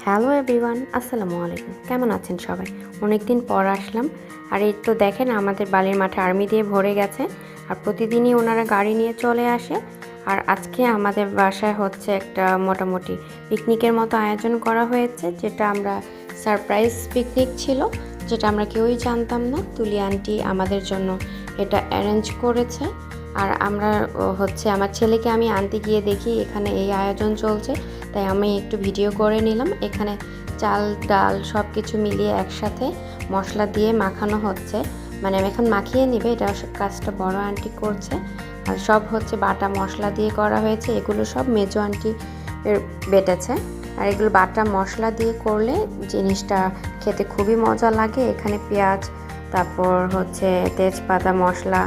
Hello everyone, আসসালামু আলাইকুম। কেমন আছেন সবাই? অনেক দিন পর আসলাম। আর এই তো দেখেন আমাদের বালির মাঠে আর্মি দিয়ে ভরে গেছে। আর প্রতিদিনই ওনারা গাড়ি নিয়ে চলে আসে। আর আজকে আমাদের বাসায় হচ্ছে একটা মোটামুটি পিকনিকের মতো আয়োজন করা হয়েছে, যেটা আমরা সারপ্রাইজ পিকনিক ছিল, যেটা আমরা কেউই জানতাম না। তুলি আন্টি আমাদের জন্য এটা অ্যারেঞ্জ করেছে। আর আমরা হচ্ছে আমার ছেলেকে আমি আনতে গিয়ে দেখি এখানে এই আয়োজন চলছে, তাই আমি একটু ভিডিও করে নিলাম। এখানে চাল ডাল সব কিছু মিলিয়ে একসাথে মশলা দিয়ে মাখানো হচ্ছে, মানে এখন মাখিয়ে নেবে, এটা কাজটা বড় আন্টি করছে। আর সব হচ্ছে বাটা মশলা দিয়ে করা হয়েছে, এগুলো সব মেজো আন্টি বেটেছে। আর এগুলো বাটা মশলা দিয়ে করলে জিনিসটা খেতে খুবই মজা লাগে। এখানে পেঁয়াজ, তারপর হচ্ছে তেজপাতা, মশলা,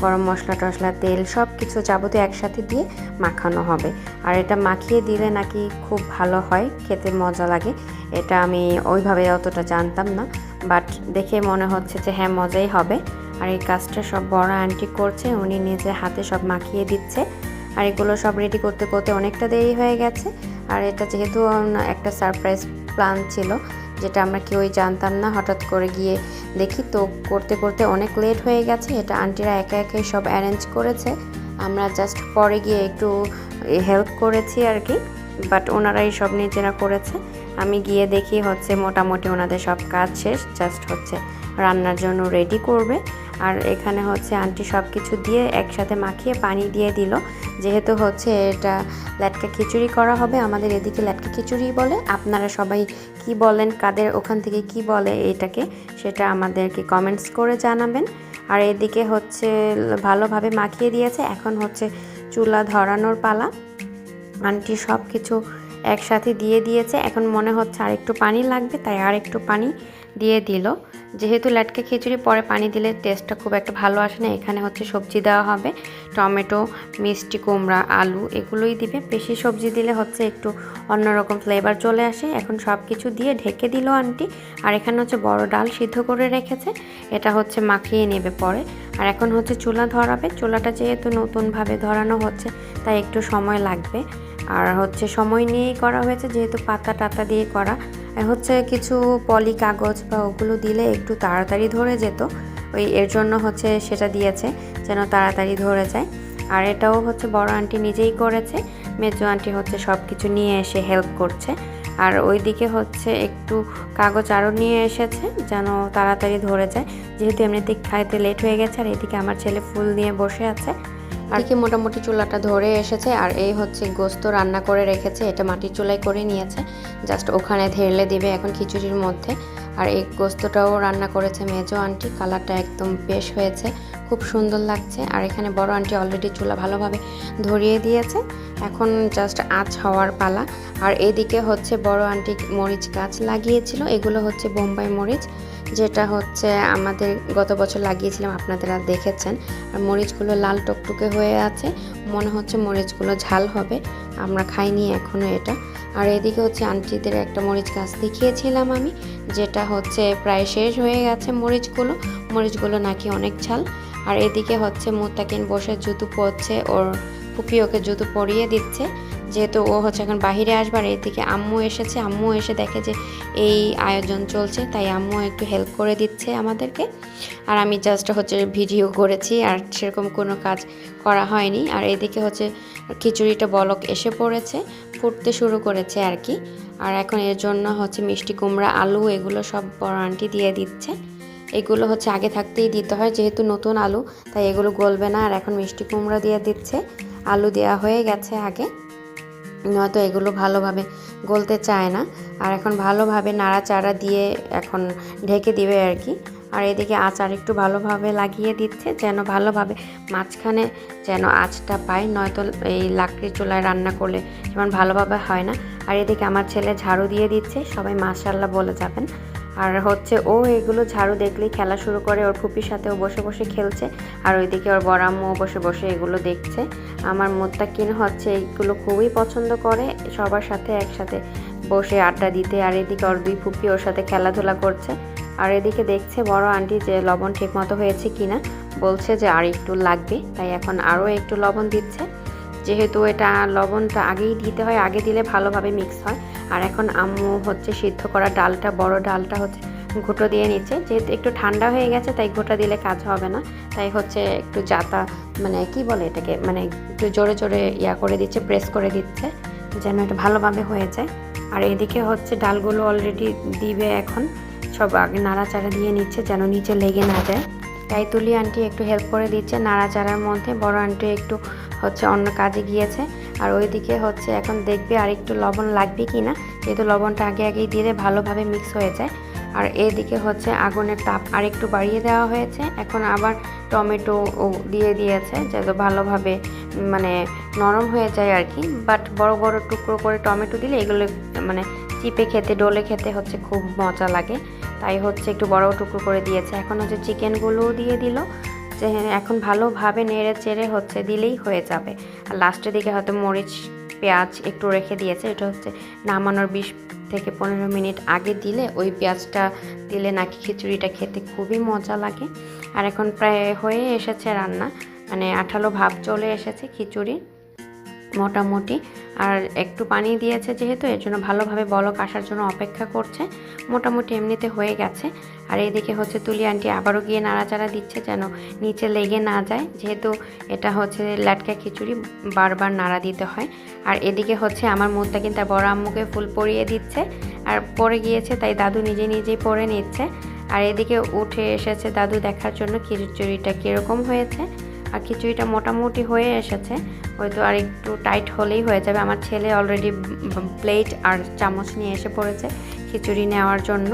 গরম মশলা টশলা, তেল সব কিছু যাবতীয় একসাথে দিয়ে মাখানো হবে। আর এটা মাখিয়ে দিলে নাকি খুব ভালো হয়, খেতে মজা লাগে। এটা আমি ওইভাবে অতটা জানতাম না, বাট দেখে মনে হচ্ছে যে হ্যাঁ মজাই হবে। আর এই কাজটা সব বড় আন্টি করছে, উনি নিজে হাতে সব মাখিয়ে দিচ্ছে। আর এগুলো সব রেডি করতে করতে অনেকটা দেরি হয়ে গেছে। আর এটা যেহেতু একটা সারপ্রাইজ প্ল্যান ছিল, যেটা আমরা কেউই জানতাম না, হঠাৎ করে গিয়ে দেখি তো করতে করতে অনেক লেট হয়ে গেছে। এটা আন্টিরা একা একাই সব অ্যারেঞ্জ করেছে, আমরা জাস্ট পরে গিয়ে একটু হেল্প করেছি আর কি। বাট ওনারাই সব নিজেরা করেছে। আমি গিয়ে দেখি হচ্ছে মোটামুটি ওনাদের সব কাজ শেষ, জাস্ট হচ্ছে রান্নার জন্য রেডি করবে। আর এখানে হচ্ছে আন্টি সব কিছু দিয়ে একসাথে মাখিয়ে পানি দিয়ে দিল। যেহেতু হচ্ছে এটা ল্যাটকা খিচুড়ি করা হবে, আমাদের এদিকে ল্যাটকা খিচুড়ি বলে, আপনারা সবাই কি বলেন, কাদের ওখান থেকে কি বলে এটাকে, সেটা আমাদেরকে কমেন্টস করে জানাবেন। আর এদিকে হচ্ছে ভালোভাবে মাখিয়ে দিয়েছে, এখন হচ্ছে চুলা ধরানোর পালা। আন্টি সব কিছু একসাথে দিয়ে দিয়েছে, এখন মনে হচ্ছে আর একটু পানি লাগবে, তাই আর একটু পানি দিয়ে দিল। যেহেতু ল্যাটকা খিচুড়ি পরে পানি দিলে টেস্টটা খুব একটা ভালো আসে না। এখানে হচ্ছে সবজি দেওয়া হবে, টমেটো, মিষ্টি কুমড়া, আলু, এগুলোই দিবে। বেশি সবজি দিলে হচ্ছে একটু অন্যরকম ফ্লেভার চলে আসে। এখন সব কিছু দিয়ে ঢেকে দিল আন্টি। আর এখানে হচ্ছে বড় ডাল সিদ্ধ করে রেখেছে, এটা হচ্ছে মাখিয়ে নেবে পরে। আর এখন হচ্ছে চুলা ধরাবে, চুলাটা যেহেতু নতুনভাবে ধরানো হচ্ছে তাই একটু সময় লাগবে। আর হচ্ছে সময় নিয়েই করা হয়েছে, যেহেতু পাতা টাতা দিয়ে করা হচ্ছে, কিছু পলি কাগজ বা ওগুলো দিলে একটু তাড়াতাড়ি ধরে যেত, ওই এর জন্য হচ্ছে সেটা দিয়েছে যেন তাড়াতাড়ি ধরে যায়। আর এটাও হচ্ছে বড় আন্টি নিজেই করেছে, মেজো আন্টি হচ্ছে সব কিছু নিয়ে এসে হেল্প করছে। আর ওইদিকে হচ্ছে একটু কাগজ আরও নিয়ে এসেছে যেন তাড়াতাড়ি ধরে যায়, যেহেতু এমনিতে খাইতে লেট হয়ে গেছে। আর এদিকে আমার ছেলে ফুল নিয়ে বসে আছে। আর কি মোটামুটি চুলাটা ধরে এসেছে। আর এই হচ্ছে গোস্ত রান্না করে রেখেছে, এটা মাটির চুলায় করে নিয়েছে, জাস্ট ওখানে ঢেলে দিবে এখন খিচুড়ির মধ্যে। আর এই গোস্তটাও রান্না করেছে মেজো আন্টি, কালারটা একদম বেশ হয়েছে, খুব সুন্দর লাগছে। আর এখানে বড় আন্টি অলরেডি চুলা ভালোভাবে ধরিয়ে দিয়েছে, এখন জাস্ট আঁচ হওয়ার পালা। আর এদিকে হচ্ছে বড় আন্টি মরিচ গাছ লাগিয়েছিল, এগুলো হচ্ছে বোম্বাই মরিচ, যেটা হচ্ছে আমাদের গত বছর লাগিয়েছিলাম, আপনারা দেখেছেন। আর মরিচগুলো লাল টকটকে হয়ে আছে, মনে হচ্ছে মরিচগুলো ঝাল হবে, আমরা খাইনি এখনও এটা। আর এদিকে হচ্ছে আন্টিদের একটা মরিচ গাছ দেখিয়েছিলাম আমি, যেটা হচ্ছে প্রায় শেষ হয়ে গেছে মরিচগুলো নাকি অনেক ঝাল। আর এদিকে হচ্ছে মুত্তাকিন বসে জুতো পরছে, ওর ফুপি ওকে জুতো পরিয়ে দিচ্ছে, যেহেতু ও হচ্ছে এখন বাহিরে আসবার। এদিকে আম্মু এসেছে, আম্মু এসে দেখে যে এই আয়োজন চলছে, তাই আম্মু একটু হেল্প করে দিচ্ছে আমাদেরকে। আর আমি জাস্ট হচ্ছে ভিডিও করেছি, আর সেরকম কোনো কাজ করা হয়নি। আর এদিকে হচ্ছে খিচুড়িটা বলক এসে পড়েছে, ফুটতে শুরু করেছে আর কি। আর এখন এর জন্য হচ্ছে মিষ্টি কুমড়া, আলু, এগুলো সব বড় আন্টি দিয়ে দিচ্ছে। এগুলো হচ্ছে আগে থাকতেই দিতে হয়, যেহেতু নতুন আলু তাই এগুলো গলবে না। আর এখন মিষ্টি কুমড়া দিয়ে দিচ্ছে, আলু দেওয়া হয়ে গেছে আগে, নয়তো এগুলো ভালোভাবে গলতে চায় না। আর এখন ভালোভাবে নাড়াচাড়া দিয়ে এখন ঢেকে দিবে আর কি। আর এদিকে আচার একটু ভালোভাবে লাগিয়ে দিচ্ছে, যেন ভালোভাবে মাঝখানে যেন আঁচটা পায়, নয়তো এই লাকড়ির চুলায় রান্না করলে যেমন ভালোভাবে হয় না। আর এদিকে আমার ছেলে ঝাড়ু দিয়ে দিচ্ছে, সবাই মাশাআল্লাহ বলে যাবেন। আর হচ্ছে ও এগুলো ঝাড়ু দেখলেই খেলা শুরু করে, ওর ফুপির সাথেও বসে বসে খেলছে। আর ওইদিকে ওর বড় আম্মুও বসে বসে এগুলো দেখছে। আমার মুত্তাকিন হচ্ছে এইগুলো খুবই পছন্দ করে, সবার সাথে একসাথে বসে আড্ডা দিতে। আর এদিকে ওর দুই ফুপি ওর সাথে খেলাধুলা করছে। আর এদিকে দেখছে বড় আন্টি যে লবণ ঠিক মতো হয়েছে কিনা, বলছে যে আর একটু লাগবে, তাই এখন আরও একটু লবণ দিচ্ছে। যেহেতু এটা লবণটা আগেই দিতে হয়, আগে দিলে ভালোভাবে মিক্স হয়। আর এখন আম্মু হচ্ছে সিদ্ধ করা ডালটা, বড় ডালটা হচ্ছে ঘুঁটো দিয়ে নিচ্ছে। যেহেতু একটু ঠান্ডা হয়ে গেছে তাই ঘুঁটো দিলে কাজ হবে না, তাই হচ্ছে একটু জাতা মানে কি বলে এটাকে, মানে একটু জোরে জোরে করে দিচ্ছে, প্রেস করে দিচ্ছে যেন এটা ভালোভাবে হয়ে যায়। আর এদিকে হচ্ছে ডালগুলো অলরেডি দিবে, এখন সব আগে নাড়াচাড়া দিয়ে নিচ্ছে যেন নিচে লেগে না যায়। তাই তুলি আন্টি একটু হেল্প করে দিচ্ছে নাড়াচাড়ার মধ্যে, বড় আন্টি একটু হচ্ছে অন্য কাজে গিয়েছে। আর ওইদিকে হচ্ছে এখন দেখবে আর একটু লবণ লাগবে কি না, যেহেতু লবণটা আগে আগেই দিলে ভালোভাবে মিক্স হয়ে যায়। আর এদিকে হচ্ছে আগুনের তাপ আর একটু বাড়িয়ে দেওয়া হয়েছে, এখন আবার টমেটো দিয়ে দিয়েছে যাতে ভালোভাবে মানে নরম হয়ে যায় আর কি। বাট বড় বড় টুকরো করে টমেটো দিলে এগুলো মানে চিপে খেতে, ডলে খেতে হচ্ছে খুব মজা লাগে, তাই হচ্ছে একটু বড় টুকরো করে দিয়েছে। এখন হচ্ছে চিকেনগুলোও দিয়ে দিল, যে এখন ভালোভাবে নেড়ে চেড়ে হচ্ছে দিলেই হয়ে যাবে। আর লাস্টের দিকে হয়তো মরিচ পেঁয়াজ একটু রেখে দিয়েছে, এটা হচ্ছে নামানোর 20 থেকে 15 মিনিট আগে দিলে, ওই পেঁয়াজটা দিলে নাকি খিচুড়িটা খেতে খুবই মজা লাগে। আর এখন প্রায় হয়ে এসেছে রান্না, মানে আঠালো ভাব চলে এসেছে খিচুড়ি মোটামুটি। আর একটু পানি দিয়েছে যেহেতু, এর জন্য ভালোভাবে বলক আসার জন্য অপেক্ষা করছে। মোটামুটি এমনিতে হয়ে গেছে। আর এদিকে হচ্ছে তুলি আন্টি আবারও গিয়ে নাড়াচাড়া দিচ্ছে যেন নিচে লেগে না যায়, যেহেতু এটা হচ্ছে লাটকা খিচুড়ি, বারবার নাড়া দিতে হয়। আর এদিকে হচ্ছে আমার মুদ্দা কিন্তু তার বড় আম্মুকে ফুল পরিয়ে দিচ্ছে, আর পরে গিয়েছে তাই দাদু নিজেই পরে নিচ্ছে। আর এদিকে উঠে এসেছে দাদু দেখার জন্য খিচুড়িটা কীরকম হয়েছে। আর খিচুড়িটা মোটামুটি হয়ে এসেছে, হয়তো আর একটু টাইট হলেই হয়ে যাবে। আমার ছেলে অলরেডি প্লেট আর চামচ নিয়ে এসে পড়েছে খিচুড়ি নেওয়ার জন্য।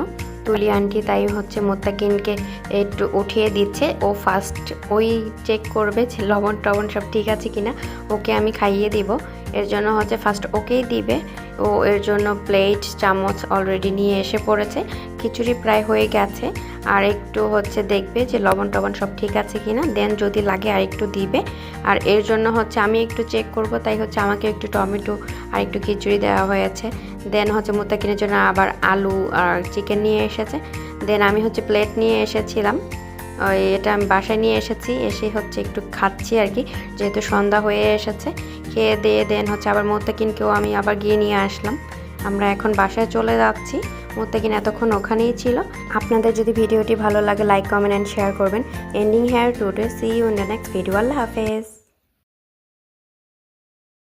তুলি আন্টি তাই হচ্ছে মোত্তাকিনকে একটু উঠিয়ে দিচ্ছে, ও ফার্স্ট ওই চেক করবে যে লবণ টবণ সব ঠিক আছে কিনা, ওকে আমি খাইয়ে দিব, এর জন্য হচ্ছে ফার্স্ট ওকেই দিবে। ও এর জন্য প্লেট চামচ অলরেডি নিয়ে এসে পড়েছে। খিচুড়ি প্রায় হয়ে গেছে, আর একটু হচ্ছে দেখবে যে লবণ টবণ সব ঠিক আছে কিনা, দেন যদি লাগে আর একটু দিবে। আর এর জন্য হচ্ছে আমি একটু চেক করব, তাই হচ্ছে আমাকে একটু টমেটো আর একটু খিচুড়ি দেওয়া হয়েছে। দেন হচ্ছে মোত্তাকিনের জন্য আবার আলু আর চিকেন নিয়ে এসেছে। দেন আমি হচ্ছে প্লেট নিয়ে এসেছিলাম, এটা আমি বাসায় নিয়ে এসেছি, এসে হচ্ছে একটু খাচ্ছি আর কি, যেহেতু সন্ধ্যা হয়ে এসেছে। খেয়ে দিয়ে দেন হচ্ছে আবার মোত্তাকিনকেও আমি আবার গিয়ে নিয়ে আসলাম। আমরা এখন বাসায় চলে যাচ্ছি, মোত্তাকিন এতক্ষণ ওখানেই ছিল। আপনাদের যদি ভিডিওটি ভালো লাগে লাইক কমেন্ট অ্যান্ড শেয়ার করবেন। Ending here today, see you in the next video. আল্লাহ হাফেজ।